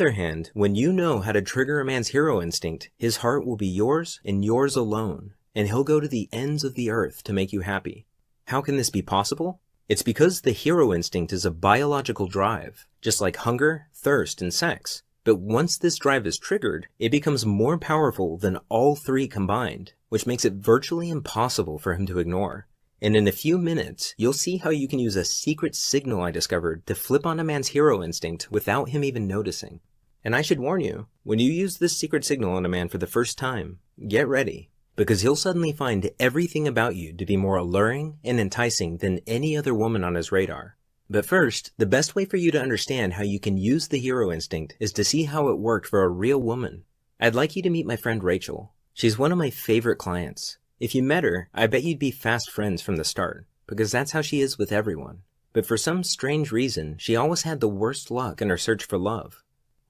other hand, when you know how to trigger a man's hero instinct, his heart will be yours and yours alone, and he'll go to the ends of the earth to make you happy. How can this be possible? It's because the hero instinct is a biological drive, just like hunger, thirst, and sex. But once this drive is triggered, it becomes more powerful than all three combined, which makes it virtually impossible for him to ignore. And in a few minutes, you'll see how you can use a secret signal I discovered to flip on a man's hero instinct without him even noticing. And I should warn you, when you use this secret signal on a man for the first time, get ready, because he'll suddenly find everything about you to be more alluring and enticing than any other woman on his radar. But first, the best way for you to understand how you can use the hero instinct is to see how it worked for a real woman. I'd like you to meet my friend Rachel. She's one of my favorite clients. If you met her, I bet you'd be fast friends from the start, because that's how she is with everyone. But for some strange reason, she always had the worst luck in her search for love.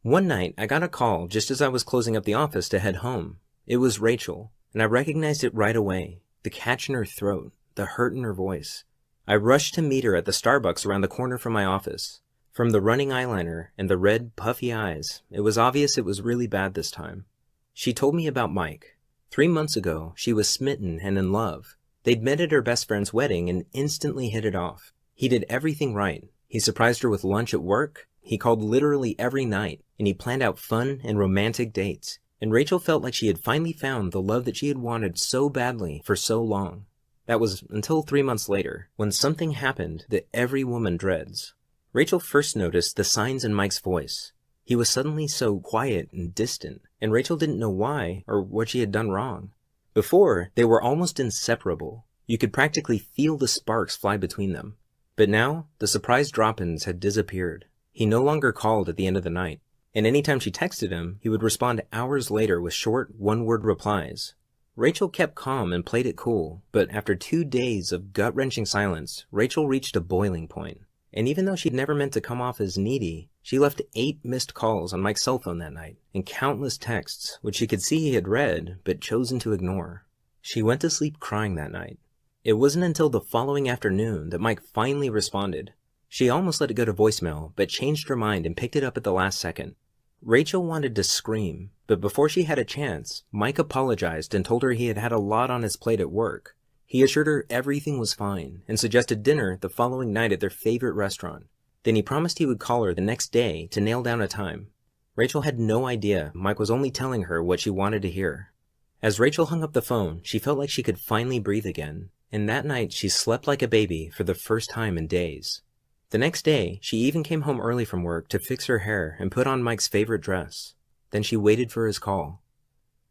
One night, I got a call just as I was closing up the office to head home. It was Rachel, and I recognized it right away. The catch in her throat, the hurt in her voice. I rushed to meet her at the Starbucks around the corner from my office. From the running eyeliner and the red, puffy eyes, it was obvious it was really bad this time. She told me about Mike. 3 months ago, she was smitten and in love. They'd met at her best friend's wedding and instantly hit it off. He did everything right. He surprised her with lunch at work. He called literally every night, and he planned out fun and romantic dates. And Rachel felt like she had finally found the love that she had wanted so badly for so long. That was until 3 months later, when something happened that every woman dreads. Rachel first noticed the signs in Mike's voice. He was suddenly so quiet and distant, and Rachel didn't know why or what she had done wrong. Before, they were almost inseparable. You could practically feel the sparks fly between them. But now, the surprise drop-ins had disappeared. He no longer called at the end of the night, and anytime she texted him, he would respond hours later with short, one-word replies. Rachel kept calm and played it cool, but after 2 days of gut-wrenching silence, Rachel reached a boiling point. And even though she'd never meant to come off as needy, she left 8 missed calls on Mike's cell phone that night, and countless texts, which she could see he had read, but chosen to ignore. She went to sleep crying that night. It wasn't until the following afternoon that Mike finally responded. She almost let it go to voicemail, but changed her mind and picked it up at the last second. Rachel wanted to scream, but before she had a chance, Mike apologized and told her he had had a lot on his plate at work. He assured her everything was fine, and suggested dinner the following night at their favorite restaurant. Then he promised he would call her the next day to nail down a time. Rachel had no idea Mike was only telling her what she wanted to hear. As Rachel hung up the phone, she felt like she could finally breathe again, and that night she slept like a baby for the first time in days. The next day, she even came home early from work to fix her hair and put on Mike's favorite dress. Then she waited for his call.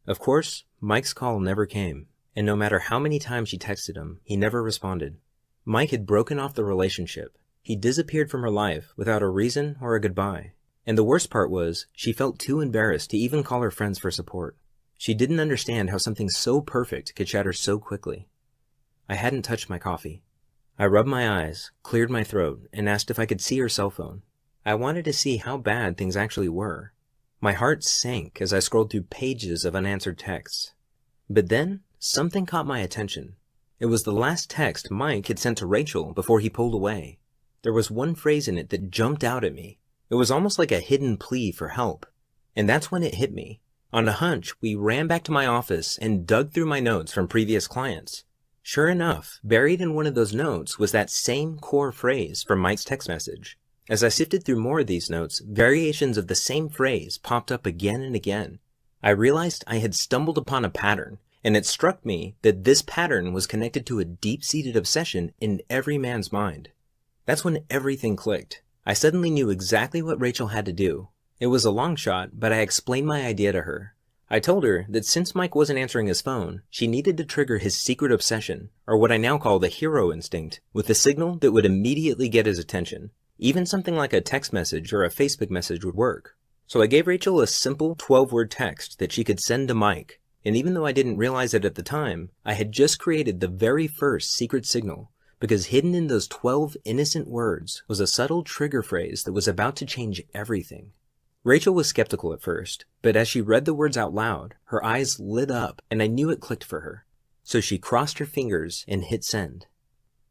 Of course, Mike's call never came. And no matter how many times she texted him, he never responded. Mike had broken off the relationship. He disappeared from her life without a reason or a goodbye. And the worst part was, she felt too embarrassed to even call her friends for support. She didn't understand how something so perfect could shatter so quickly. I hadn't touched my coffee. I rubbed my eyes, cleared my throat, and asked if I could see her cell phone. I wanted to see how bad things actually were. My heart sank as I scrolled through pages of unanswered texts. But then, something caught my attention. It was the last text Mike had sent to Rachel before he pulled away. There was one phrase in it that jumped out at me. It was almost like a hidden plea for help. And that's when it hit me. On a hunch, we ran back to my office and dug through my notes from previous clients. Sure enough, buried in one of those notes was that same core phrase from Mike's text message. As I sifted through more of these notes, variations of the same phrase popped up again and again. I realized I had stumbled upon a pattern, and it struck me that this pattern was connected to a deep-seated obsession in every man's mind. That's when everything clicked. I suddenly knew exactly what Rachel had to do. It was a long shot, but I explained my idea to her. I told her that since Mike wasn't answering his phone, she needed to trigger his secret obsession, or what I now call the hero instinct, with a signal that would immediately get his attention. Even something like a text message or a Facebook message would work. So I gave Rachel a simple 12-word text that she could send to Mike. And even though I didn't realize it at the time, I had just created the very first secret signal, because hidden in those 12 innocent words was a subtle trigger phrase that was about to change everything. Rachel was skeptical at first, but as she read the words out loud, her eyes lit up and I knew it clicked for her. So she crossed her fingers and hit send.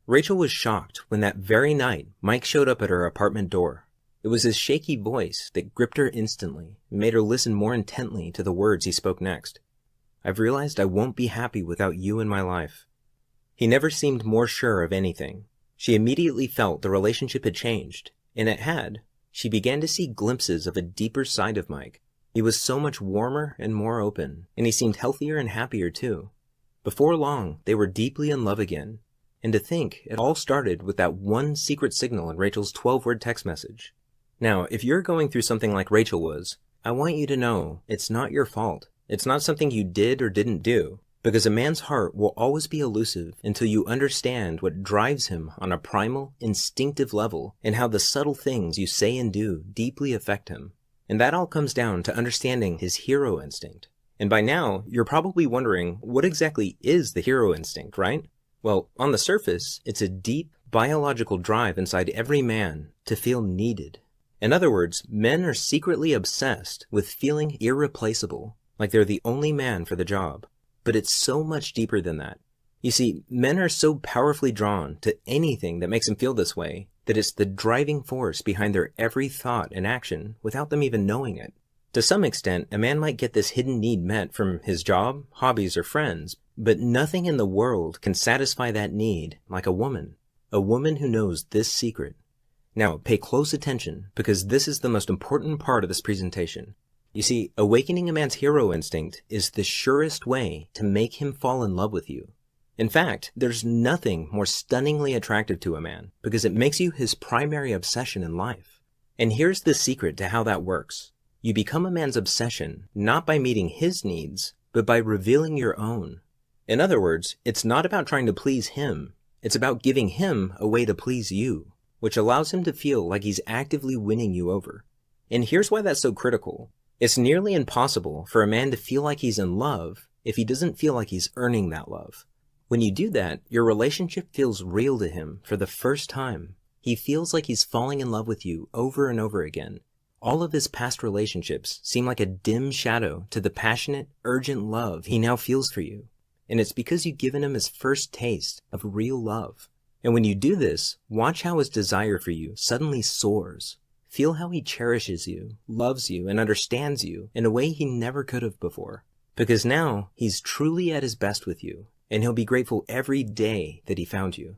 Rachel was shocked when that very night Mike showed up at her apartment door. It was his shaky voice that gripped her instantly and made her listen more intently to the words he spoke next. "I've realized I won't be happy without you in my life." He never seemed more sure of anything. She immediately felt the relationship had changed, and it had. She began to see glimpses of a deeper side of Mike. He was so much warmer and more open, and he seemed healthier and happier too. Before long, they were deeply in love again. And to think, it all started with that one secret signal in Rachel's 12-word text message. Now, if you're going through something like Rachel was, I want you to know it's not your fault. It's not something you did or didn't do, because a man's heart will always be elusive until you understand what drives him on a primal, instinctive level and how the subtle things you say and do deeply affect him. And that all comes down to understanding his hero instinct. And by now, you're probably wondering, what exactly is the hero instinct, right? Well, on the surface, it's a deep, biological drive inside every man to feel needed. In other words, men are secretly obsessed with feeling irreplaceable, like they're the only man for the job. But it's so much deeper than that. You see, men are so powerfully drawn to anything that makes them feel this way that it's the driving force behind their every thought and action without them even knowing it. To some extent, a man might get this hidden need met from his job, hobbies, or friends, but nothing in the world can satisfy that need like a woman who knows this secret. Now, pay close attention, because this is the most important part of this presentation. You see, awakening a man's hero instinct is the surest way to make him fall in love with you. In fact, there's nothing more stunningly attractive to a man, because it makes you his primary obsession in life. And here's the secret to how that works. You become a man's obsession not by meeting his needs, but by revealing your own. In other words, it's not about trying to please him. It's about giving him a way to please you, which allows him to feel like he's actively winning you over. And here's why that's so critical. It's nearly impossible for a man to feel like he's in love if he doesn't feel like he's earning that love. When you do that, your relationship feels real to him for the first time. He feels like he's falling in love with you over and over again. All of his past relationships seem like a dim shadow to the passionate, urgent love he now feels for you. And it's because you've given him his first taste of real love. And when you do this, watch how his desire for you suddenly soars. Feel how he cherishes you, loves you, and understands you in a way he never could have before. Because now, he's truly at his best with you, and he'll be grateful every day that he found you.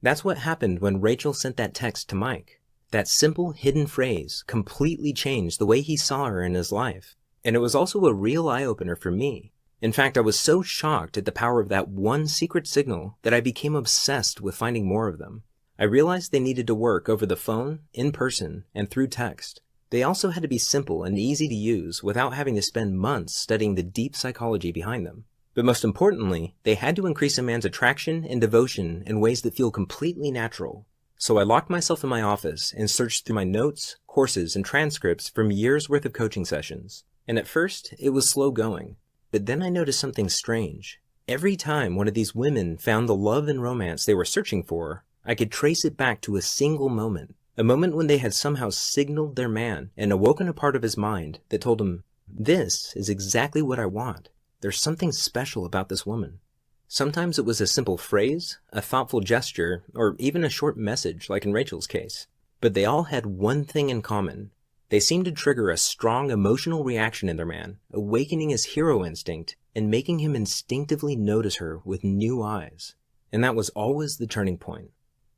That's what happened when Rachel sent that text to Mike. That simple hidden phrase completely changed the way he saw her in his life. And it was also a real eye-opener for me. In fact, I was so shocked at the power of that one secret signal that I became obsessed with finding more of them. I realized they needed to work over the phone, in person, and through text. They also had to be simple and easy to use without having to spend months studying the deep psychology behind them. But most importantly, they had to increase a man's attraction and devotion in ways that feel completely natural. So I locked myself in my office and searched through my notes, courses, and transcripts from years' worth of coaching sessions. And at first, it was slow going. But then I noticed something strange. Every time one of these women found the love and romance they were searching for, I could trace it back to a single moment. A moment when they had somehow signaled their man and awoken a part of his mind that told him, "This is exactly what I want. There's something special about this woman." Sometimes it was a simple phrase, a thoughtful gesture, or even a short message like in Rachel's case. But they all had one thing in common. They seemed to trigger a strong emotional reaction in their man, awakening his hero instinct and making him instinctively notice her with new eyes. And that was always the turning point.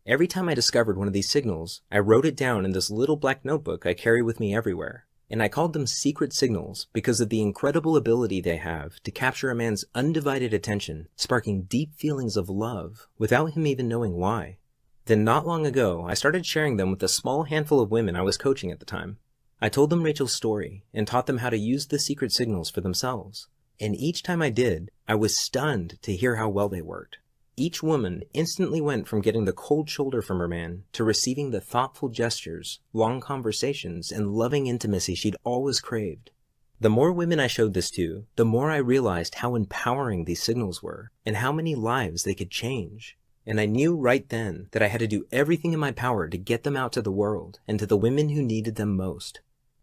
Every time I discovered one of these signals, I wrote it down in this little black notebook I carry with me everywhere. And I called them secret signals because of the incredible ability they have to capture a man's undivided attention, sparking deep feelings of love without him even knowing why. Then not long ago, I started sharing them with a small handful of women I was coaching at the time. I told them Rachel's story and taught them how to use the secret signals for themselves. And each time I did, I was stunned to hear how well they worked. Each woman instantly went from getting the cold shoulder from her man to receiving the thoughtful gestures, long conversations, and loving intimacy she'd always craved. The more women I showed this to, the more I realized how empowering these signals were, and how many lives they could change. And I knew right then that I had to do everything in my power to get them out to the world, and to the women who needed them most.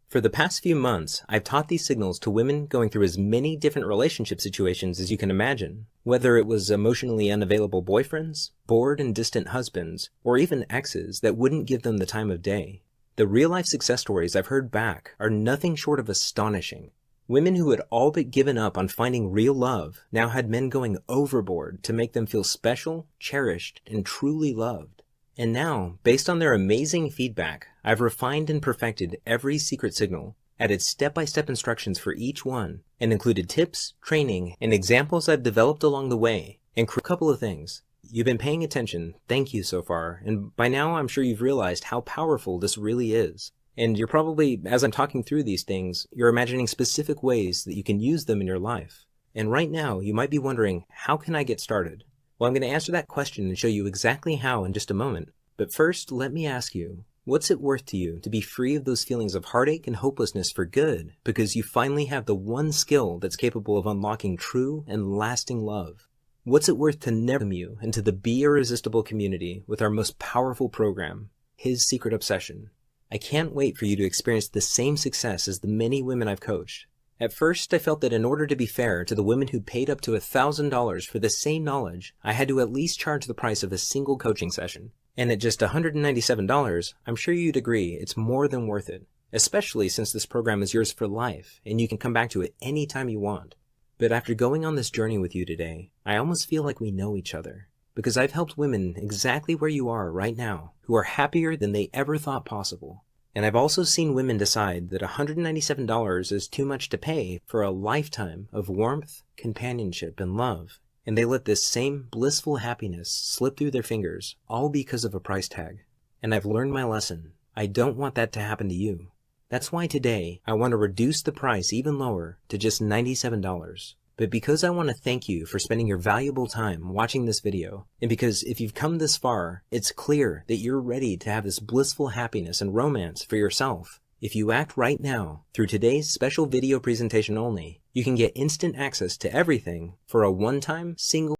For the past few months, I've taught these signals to women going through as many different relationship situations as you can imagine, whether it was emotionally unavailable boyfriends, bored and distant husbands, or even exes that wouldn't give them the time of day. The real-life success stories I've heard back are nothing short of astonishing. Women who had all but given up on finding real love now had men going overboard to make them feel special, cherished, and truly loved. And now, based on their amazing feedback, I've refined and perfected every secret signal, added step-by-step instructions for each one, and included tips, training, and examples I've developed along the way, and a couple of things. You've been paying attention, thank you so far, and by now I'm sure you've realized how powerful this really is. And you're probably, as I'm talking through these things, you're imagining specific ways that you can use them in your life. And right now, you might be wondering, how can I get started? Well, I'm going to answer that question and show you exactly how in just a moment. But first, let me ask you, what's it worth to you to be free of those feelings of heartache and hopelessness for good because you finally have the one skill that's capable of unlocking true and lasting love? What's it worth to never you into the Be Irresistible community with our most powerful program, His Secret Obsession? I can't wait for you to experience the same success as the many women I've coached. At first, I felt that in order to be fair to the women who paid up to $1,000 for the same knowledge, I had to at least charge the price of a single coaching session. And at just $197, I'm sure you'd agree it's more than worth it, especially since this program is yours for life and you can come back to it anytime you want. But after going on this journey with you today, I almost feel like we know each other, because I've helped women exactly where you are right now who are happier than they ever thought possible. And I've also seen women decide that $197 is too much to pay for a lifetime of warmth, companionship, and love. And they let this same blissful happiness slip through their fingers, all because of a price tag. And I've learned my lesson. I don't want that to happen to you. That's why today I want to reduce the price even lower to just $97. But because I want to thank you for spending your valuable time watching this video, and because if you've come this far, it's clear that you're ready to have this blissful happiness and romance for yourself. If you act right now, through today's special video presentation only, you can get instant access to everything for a one-time, single